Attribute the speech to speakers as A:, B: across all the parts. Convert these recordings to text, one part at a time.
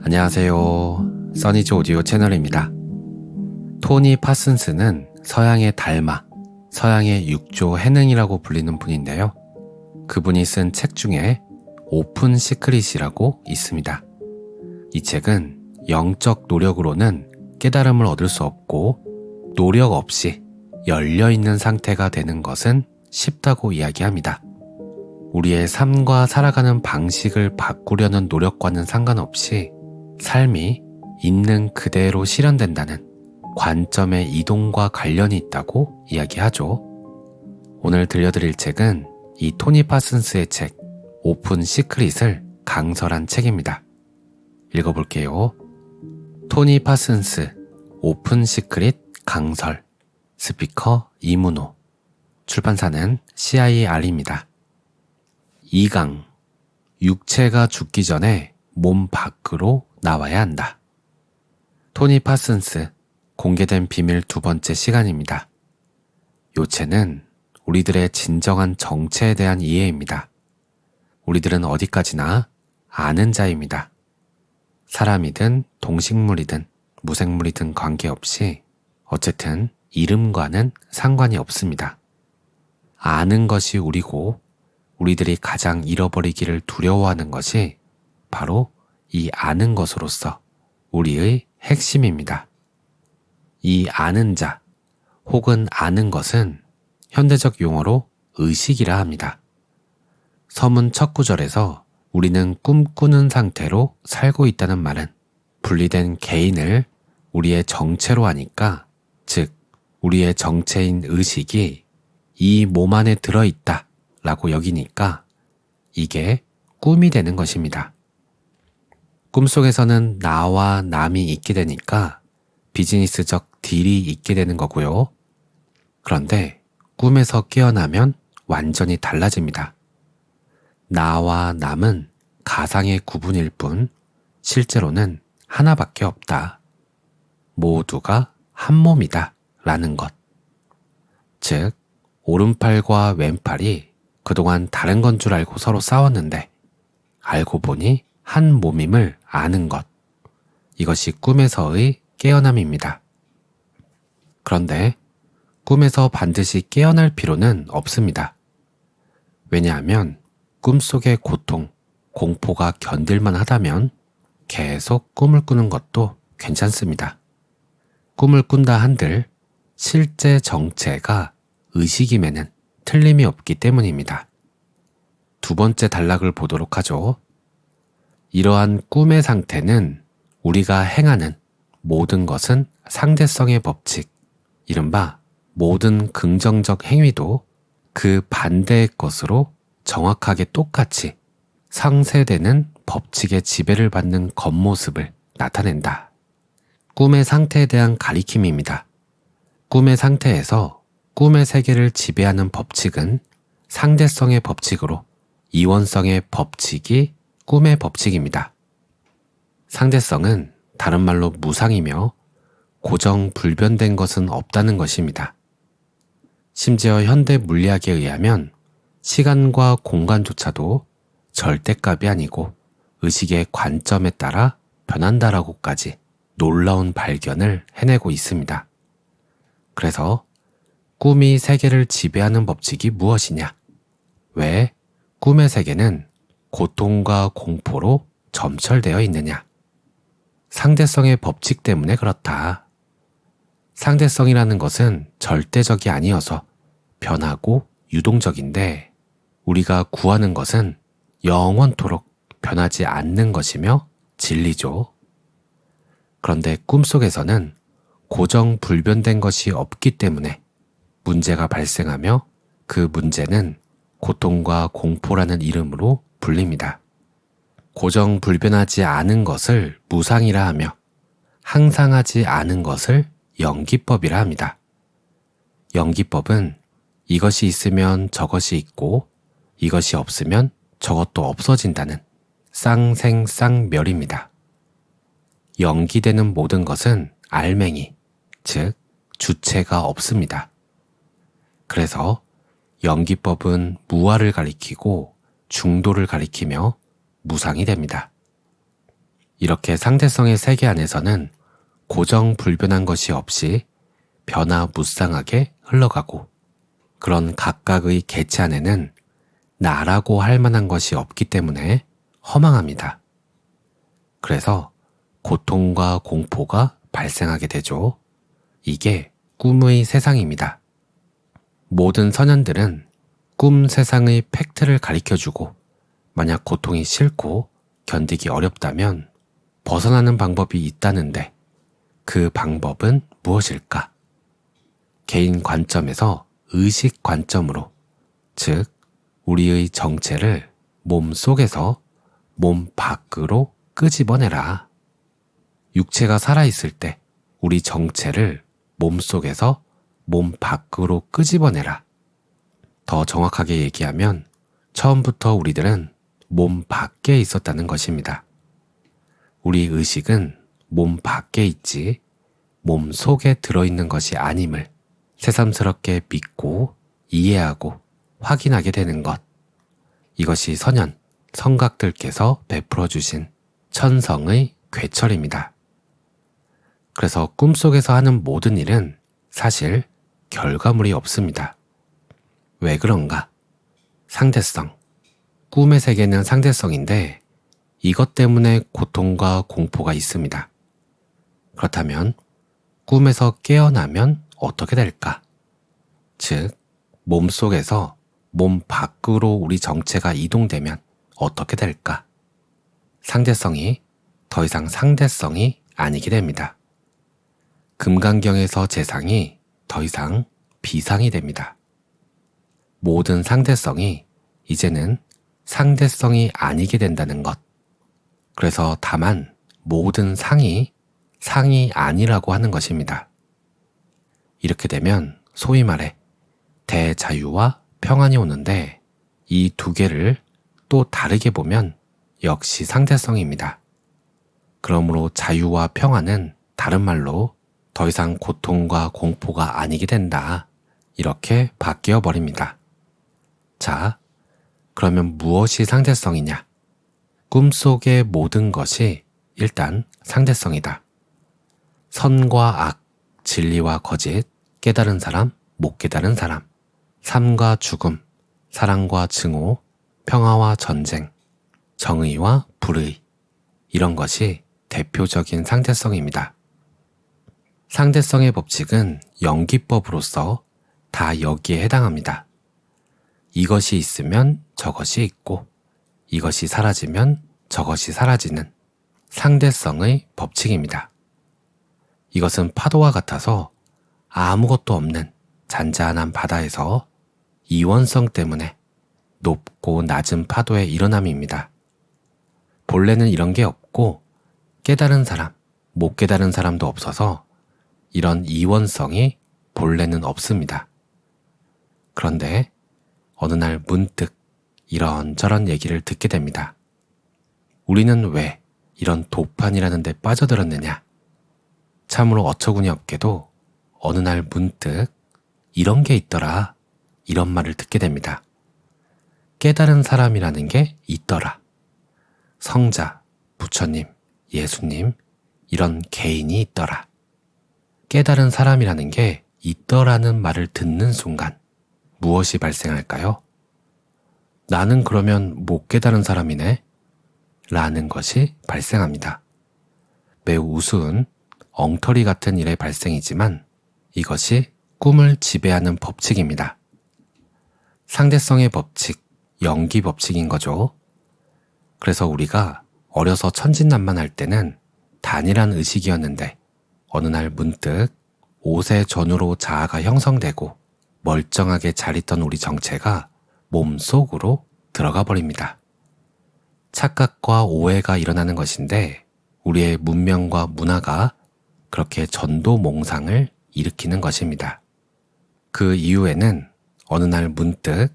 A: 안녕하세요. 써니즈 오디오 채널입니다. 토니 파슨스는 서양의 달마, 서양의 육조 해능이라고 불리는 분인데요. 그분이 쓴 책 중에 오픈 시크릿이라고 있습니다. 이 책은 영적 노력으로는 깨달음을 얻을 수 없고 노력 없이 열려있는 상태가 되는 것은 쉽다고 이야기합니다. 우리의 삶과 살아가는 방식을 바꾸려는 노력과는 상관없이 삶이 있는 그대로 실현된다는 관점의 이동과 관련이 있다고 이야기하죠. 오늘 들려드릴 책은 이 토니 파슨스의 책 오픈 시크릿을 강설한 책입니다. 읽어볼게요. 토니 파슨스 오픈 시크릿 강설, 스피커 이문호, 출판사는 CIR입니다. 2강, 육체가 죽기 전에 몸 밖으로 나와야 한다. 토니 파슨스 공개된 비밀 2번째 시간입니다. 요체는 우리들의 진정한 정체에 대한 이해입니다. 우리들은 어디까지나 아는 자입니다. 사람이든 동식물이든 무생물이든 관계없이 어쨌든 이름과는 상관이 없습니다. 아는 것이 우리고 우리들이 가장 잃어버리기를 두려워하는 것이 바로 이 아는 것으로서 우리의 핵심입니다. 이 아는 자 혹은 아는 것은 현대적 용어로 의식이라 합니다. 서문 첫 구절에서 우리는 꿈꾸는 상태로 살고 있다는 말은 분리된 개인을 우리의 정체로 하니까, 즉 우리의 정체인 의식이 이 몸 안에 들어있다 라고 여기니까 이게 꿈이 되는 것입니다. 꿈속에서는 나와 남이 있게 되니까 비즈니스적 딜이 있게 되는 거고요. 그런데 꿈에서 깨어나면 완전히 달라집니다. 나와 남은 가상의 구분일 뿐 실제로는 하나밖에 없다. 모두가 한 몸이다 라는 것. 즉 오른팔과 왼팔이 그동안 다른 건 줄 알고 서로 싸웠는데 알고 보니 한 몸임을 아는 것. 이것이 꿈에서의 깨어남입니다. 그런데 꿈에서 반드시 깨어날 필요는 없습니다. 왜냐하면 꿈속의 고통, 공포가 견딜만 하다면 계속 꿈을 꾸는 것도 괜찮습니다. 꿈을 꾼다 한들 실제 정체가 의식임에는 틀림이 없기 때문입니다. 2번째 단락을 보도록 하죠. 이러한 꿈의 상태는 우리가 행하는 모든 것은 상대성의 법칙, 이른바 모든 긍정적 행위도 그 반대의 것으로 정확하게 똑같이 상쇄되는 법칙의 지배를 받는 겉모습을 나타낸다. 꿈의 상태에 대한 가리킴입니다. 꿈의 상태에서 꿈의 세계를 지배하는 법칙은 상대성의 법칙으로 이원성의 법칙이 꿈의 법칙입니다. 상대성은 다른 말로 무상이며 고정 불변된 것은 없다는 것입니다. 심지어 현대 물리학에 의하면 시간과 공간조차도 절대값이 아니고 의식의 관점에 따라 변한다라고까지 놀라운 발견을 해내고 있습니다. 그래서 꿈이 세계를 지배하는 법칙이 무엇이냐? 왜 꿈의 세계는 고통과 공포로 점철되어 있느냐? 상대성의 법칙 때문에 그렇다. 상대성이라는 것은 절대적이 아니어서 변하고 유동적인데 우리가 구하는 것은 영원토록 변하지 않는 것이며 진리죠. 그런데 꿈속에서는 고정 불변된 것이 없기 때문에 문제가 발생하며 그 문제는 고통과 공포라는 이름으로 불립니다. 고정 불변하지 않은 것을 무상이라 하며 항상 하지 않은 것을 영기법이라 합니다. 영기법은 이것이 있으면 저것이 있고 이것이 없으면 저것도 없어진다는 쌍생쌍멸입니다. 영기되는 모든 것은 알맹이, 즉 주체가 없습니다. 그래서 영기법은 무아를 가리키고 중도를 가리키며 무상이 됩니다. 이렇게 상대성의 세계 안에서는 고정 불변한 것이 없이 변화무쌍하게 흘러가고, 그런 각각의 개체 안에는 나라고 할 만한 것이 없기 때문에 허망합니다. 그래서 고통과 공포가 발생하게 되죠. 이게 꿈의 세상입니다. 모든 선현들은 꿈 세상의 팩트를 가리켜주고, 만약 고통이 싫고 견디기 어렵다면 벗어나는 방법이 있다는데 그 방법은 무엇일까? 개인 관점에서 의식 관점으로, 즉 우리의 정체를 몸 속에서 몸 밖으로 끄집어내라. 육체가 살아있을 때 우리 정체를 몸 속에서 몸 밖으로 끄집어내라. 더 정확하게 얘기하면 처음부터 우리들은 몸 밖에 있었다는 것입니다. 우리 의식은 몸 밖에 있지 몸 속에 들어있는 것이 아님을 새삼스럽게 믿고 이해하고 확인하게 되는 것. 이것이 선현, 성각들께서 베풀어 주신 천성의 괴철입니다. 그래서 꿈속에서 하는 모든 일은 사실 결과물이 없습니다. 왜 그런가? 상대성. 꿈의 세계는 상대성인데 이것 때문에 고통과 공포가 있습니다. 그렇다면 꿈에서 깨어나면 어떻게 될까? 즉, 몸속에서 몸 밖으로 우리 정체가 이동되면 어떻게 될까? 상대성이 더 이상 상대성이 아니게 됩니다. 금강경에서 재상이 더 이상 비상이 됩니다. 모든 상대성이 이제는 상대성이 아니게 된다는 것. 그래서 다만 모든 상이 아니라고 하는 것입니다. 이렇게 되면 소위 말해 대자유와 평안이 오는데 이 두 개를 또 다르게 보면 역시 상대성입니다. 그러므로 자유와 평안은 다른 말로 더 이상 고통과 공포가 아니게 된다. 이렇게 바뀌어 버립니다. 자, 그러면 무엇이 상대성이냐? 꿈속의 모든 것이 일단 상대성이다. 선과 악, 진리와 거짓, 깨달은 사람, 못 깨달은 사람, 삶과 죽음, 사랑과 증오, 평화와 전쟁, 정의와 불의, 이런 것이 대표적인 상대성입니다. 상대성의 법칙은 연기법으로서 다 여기에 해당합니다. 이것이 있으면 저것이 있고, 이것이 사라지면 저것이 사라지는 상대성의 법칙입니다. 이것은 파도와 같아서 아무것도 없는 잔잔한 바다에서 이원성 때문에 높고 낮은 파도의 일어남입니다. 본래는 이런 게 없고 깨달은 사람, 못 깨달은 사람도 없어서 이런 이원성이 본래는 없습니다. 그런데 어느 날 문득 이런저런 얘기를 듣게 됩니다. 우리는 왜 이런 도판이라는 데 빠져들었느냐? 참으로 어처구니 없게도 어느 날 문득 이런 게 있더라, 이런 말을 듣게 됩니다. 깨달은 사람이라는 게 있더라. 성자, 부처님, 예수님, 이런 개인이 있더라. 깨달은 사람이라는 게 있더라는 말을 듣는 순간 무엇이 발생할까요? 나는 그러면 못 깨달은 사람이네? 라는 것이 발생합니다. 매우 우스운 엉터리 같은 일의 발생이지만 이것이 꿈을 지배하는 법칙입니다. 상대성의 법칙, 연기 법칙인 거죠. 그래서 우리가 어려서 천진난만할 때는 단일한 의식이었는데 어느 날 문득 옷의 전후로 자아가 형성되고 멀쩡하게 잘 있던 우리 정체가 몸속으로 들어가 버립니다. 착각과 오해가 일어나는 것인데 우리의 문명과 문화가 그렇게 전도몽상을 일으키는 것입니다. 그 이후에는 어느 날 문득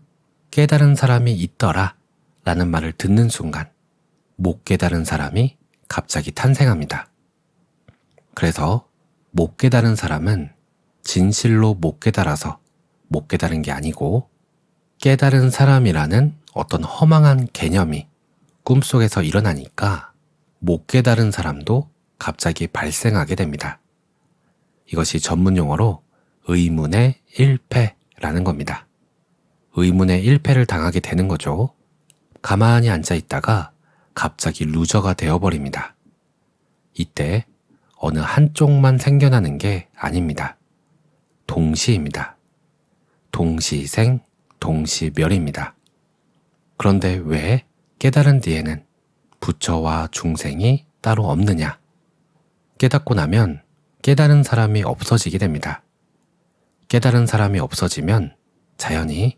A: 깨달은 사람이 있더라 라는 말을 듣는 순간 못 깨달은 사람이 갑자기 탄생합니다. 그래서 못 깨달은 사람은 진실로 못 깨달아서 못 깨달은 게 아니고 깨달은 사람이라는 어떤 허망한 개념이 꿈속에서 일어나니까 못 깨달은 사람도 갑자기 발생하게 됩니다. 이것이 전문 용어로 의문의 일패라는 겁니다. 의문의 일패를 당하게 되는 거죠. 가만히 앉아 있다가 갑자기 루저가 되어버립니다. 이때 어느 한쪽만 생겨나는 게 아닙니다. 동시입니다. 동시생, 동시멸입니다. 그런데 왜 깨달은 뒤에는 부처와 중생이 따로 없느냐? 깨닫고 나면 깨달은 사람이 없어지게 됩니다. 깨달은 사람이 없어지면 자연히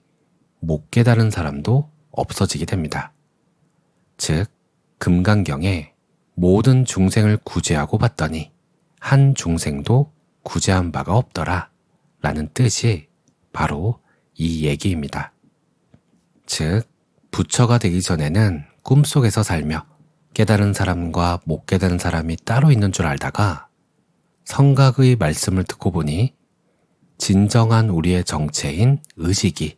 A: 못 깨달은 사람도 없어지게 됩니다. 즉, 금강경에 모든 중생을 구제하고 봤더니 한 중생도 구제한 바가 없더라 라는 뜻이 바로 이 얘기입니다. 즉, 부처가 되기 전에는 꿈속에서 살며 깨달은 사람과 못 깨달은 사람이 따로 있는 줄 알다가 성각의 말씀을 듣고 보니 진정한 우리의 정체인 의식이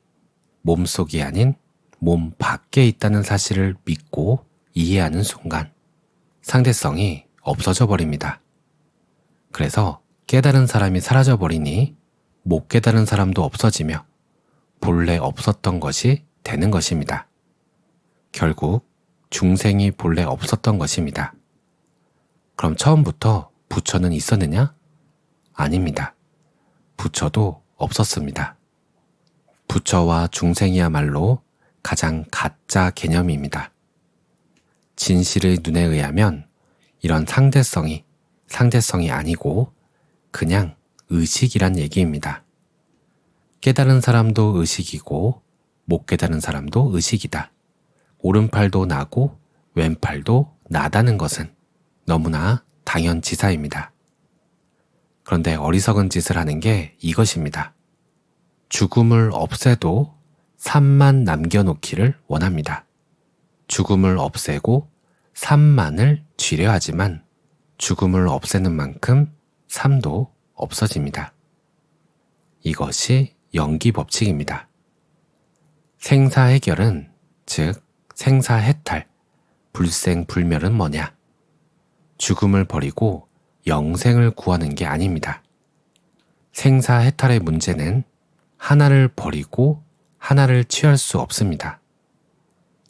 A: 몸속이 아닌 몸 밖에 있다는 사실을 믿고 이해하는 순간 상대성이 없어져 버립니다. 그래서 깨달은 사람이 사라져 버리니 못 깨달은 사람도 없어지며 본래 없었던 것이 되는 것입니다. 결국 중생이 본래 없었던 것입니다. 그럼 처음부터 부처는 있었느냐? 아닙니다. 부처도 없었습니다. 부처와 중생이야말로 가장 가짜 개념입니다. 진실의 눈에 의하면 이런 상대성이 아니고 그냥 의식이란 얘기입니다. 깨달은 사람도 의식이고 못 깨달은 사람도 의식이다. 오른팔도 나고 왼팔도 나다는 것은 너무나 당연지사입니다. 그런데 어리석은 짓을 하는 게 이것입니다. 죽음을 없애도 삶만 남겨놓기를 원합니다. 죽음을 없애고 삶만을 쥐려 하지만 죽음을 없애는 만큼 삶도 없어집니다. 이것이 연기법칙입니다. 생사해결은 즉 생사해탈, 불생불멸은 뭐냐? 죽음을 버리고 영생을 구하는 게 아닙니다. 생사해탈의 문제는 하나를 버리고 하나를 취할 수 없습니다.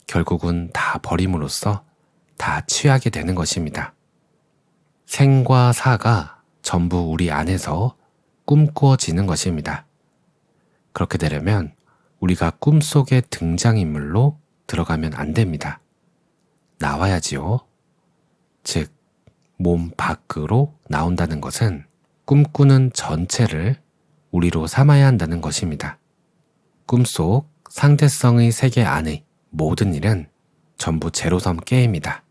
A: 결국은 다 버림으로써 다 취하게 되는 것입니다. 생과 사가 전부 우리 안에서 꿈꾸어지는 것입니다. 그렇게 되려면 우리가 꿈속의 등장인물로 들어가면 안 됩니다. 나와야지요. 즉, 몸 밖으로 나온다는 것은 꿈꾸는 전체를 우리로 삼아야 한다는 것입니다. 꿈속 상대성의 세계 안의 모든 일은 전부 제로섬 게임이다.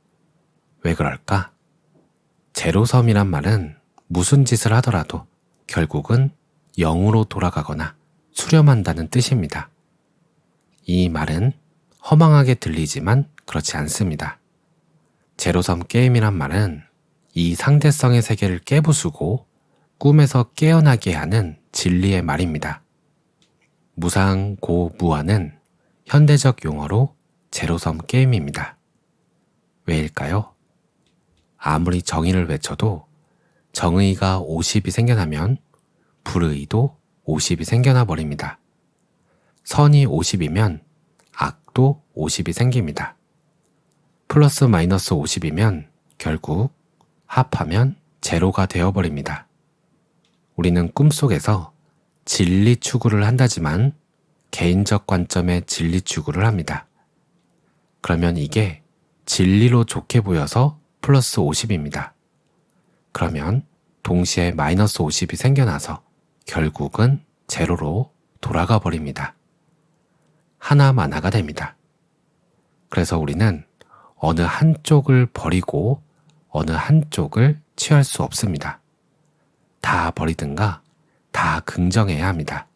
A: 왜 그럴까? 제로섬이란 말은 무슨 짓을 하더라도 결국은 0으로 돌아가거나 수렴한다는 뜻입니다. 이 말은 허망하게 들리지만 그렇지 않습니다. 제로섬 게임이란 말은 이 상대성의 세계를 깨부수고 꿈에서 깨어나게 하는 진리의 말입니다. 무상고무한은 현대적 용어로 제로섬 게임입니다. 왜일까요? 아무리 정의를 외쳐도 정의가 50이 생겨나면 불의도 50이 생겨나 버립니다. 선이 50이면 악도 50이 생깁니다. 플러스 마이너스 50이면 결국 합하면 제로가 되어버립니다. 우리는 꿈속에서 진리 추구를 한다지만 개인적 관점의 진리 추구를 합니다. 그러면 이게 진리로 좋게 보여서 플러스 50입니다. 그러면 동시에 마이너스 50이 생겨나서 결국은 제로로 돌아가 버립니다. 하나만하가 됩니다. 그래서 우리는 어느 한쪽을 버리고 어느 한쪽을 취할 수 없습니다. 다 버리든가 다 긍정해야 합니다.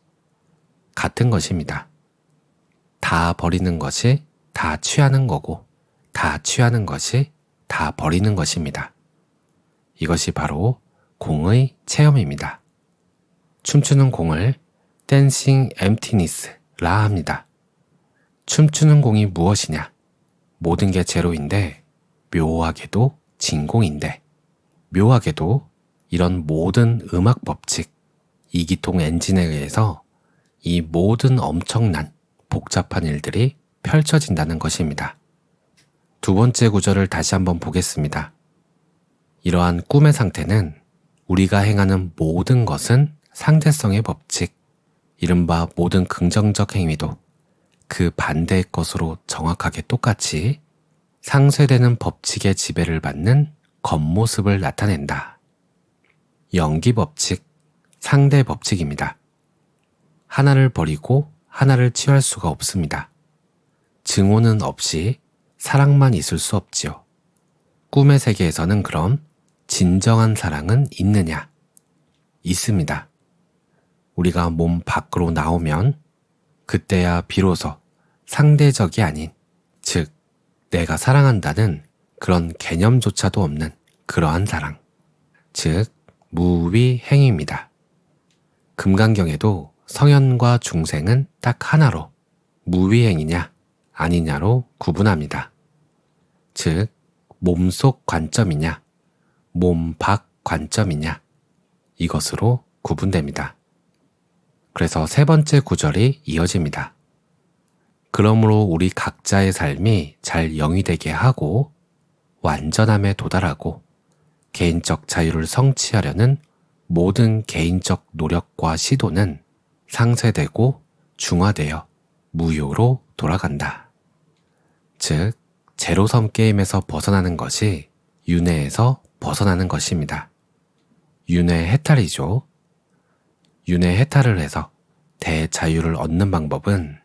A: 같은 것입니다. 다 버리는 것이 다 취하는 거고 다 취하는 것이 다 버리는 것입니다. 이것이 바로 공의 체험입니다. 춤추는 공을 댄싱 엠티니스라 합니다. 춤추는 공이 무엇이냐? 모든 게 제로인데 묘하게도 진공인데 묘하게도 이런 모든 음악 법칙, 이기통 엔진에 의해서 이 모든 엄청난 복잡한 일들이 펼쳐진다는 것입니다. 두 번째 구절을 다시 한번 보겠습니다. 이러한 꿈의 상태는 우리가 행하는 모든 것은 상대성의 법칙, 이른바 모든 긍정적 행위도 그 반대의 것으로 정확하게 똑같이 상쇄되는 법칙의 지배를 받는 겉모습을 나타낸다. 연기 법칙, 상대 법칙입니다. 하나를 버리고 하나를 취할 수가 없습니다. 증오는 없이 사랑만 있을 수 없지요. 꿈의 세계에서는 그럼 진정한 사랑은 있느냐? 있습니다. 우리가 몸 밖으로 나오면 그때야 비로소 상대적이 아닌, 즉 내가 사랑한다는 그런 개념조차도 없는 그러한 사랑, 즉 무위행위입니다. 금강경에도 성현과 중생은 딱 하나로 무위행이냐 아니냐로 구분합니다. 즉 몸속 관점이냐 몸 밖 관점이냐 이것으로 구분됩니다. 그래서 세 번째 구절이 이어집니다. 그러므로 우리 각자의 삶이 잘 영위되게 하고 완전함에 도달하고 개인적 자유를 성취하려는 모든 개인적 노력과 시도는 상쇄되고 중화되어 무효로 돌아간다. 즉, 제로섬 게임에서 벗어나는 것이 윤회에서 벗어나는 것입니다. 윤회 해탈이죠. 윤회 해탈을 해서 대자유를 얻는 방법은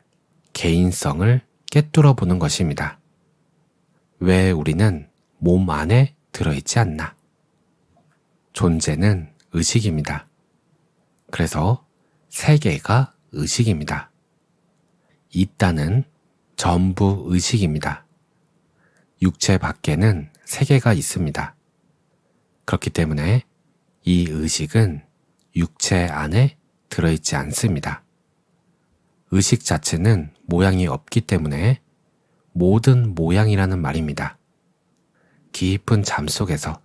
A: 개인성을 꿰뚫어 보는 것입니다. 왜 우리는 몸 안에 들어있지 않나? 존재는 의식입니다. 그래서 세계가 의식입니다. 있다는 전부 의식입니다. 육체 밖에는 세계가 있습니다. 그렇기 때문에 이 의식은 육체 안에 들어있지 않습니다. 의식 자체는 모양이 없기 때문에 모든 모양이라는 말입니다. 깊은 잠 속에서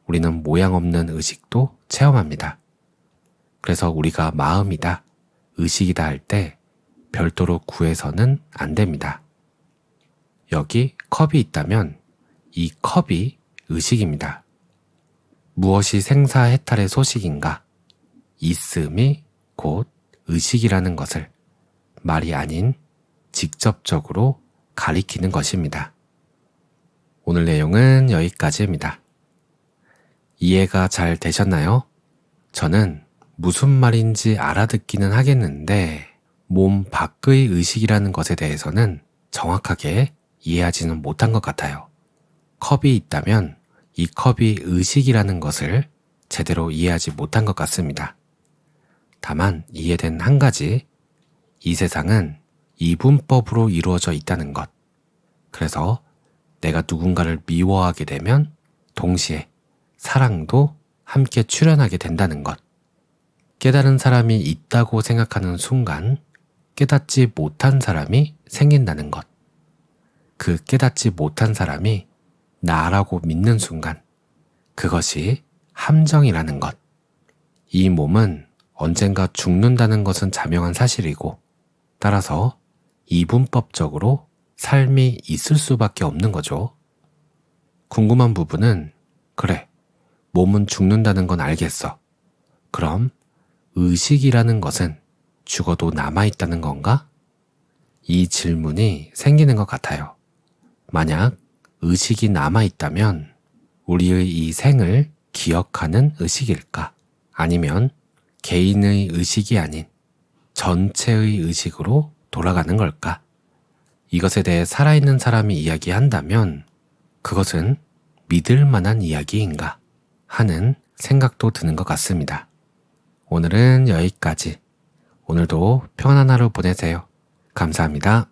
A: 우리는 모양 없는 의식도 체험합니다. 그래서 우리가 마음이다, 의식이다 할 때 별도로 구해서는 안 됩니다. 여기 컵이 있다면 이 컵이 의식입니다. 무엇이 생사해탈의 소식인가? 있음이 곧 의식이라는 것을 말이 아닌 직접적으로 가리키는 것입니다. 오늘 내용은 여기까지입니다. 이해가 잘 되셨나요? 저는 무슨 말인지 알아듣기는 하겠는데 몸 밖의 의식이라는 것에 대해서는 정확하게 이해하지는 못한 것 같아요. 컵이 있다면 이 컵이 의식이라는 것을 제대로 이해하지 못한 것 같습니다. 다만 이해된 한 가지, 이 세상은 이분법으로 이루어져 있다는 것. 그래서 내가 누군가를 미워하게 되면 동시에 사랑도 함께 출현하게 된다는 것. 깨달은 사람이 있다고 생각하는 순간 깨닫지 못한 사람이 생긴다는 것. 그 깨닫지 못한 사람이 나라고 믿는 순간 그것이 함정이라는 것. 이 몸은 언젠가 죽는다는 것은 자명한 사실이고 따라서 이분법적으로 삶이 있을 수밖에 없는 거죠. 궁금한 부분은 그래, 몸은 죽는다는 건 알겠어. 그럼 의식이라는 것은 죽어도 남아있다는 건가? 이 질문이 생기는 것 같아요. 만약 의식이 남아있다면 우리의 이 생을 기억하는 의식일까? 아니면 개인의 의식이 아닌 전체의 의식으로 돌아가는 걸까? 이것에 대해 살아있는 사람이 이야기한다면 그것은 믿을 만한 이야기인가 하는 생각도 드는 것 같습니다. 오늘은 여기까지. 오늘도 평안한 하루 보내세요. 감사합니다.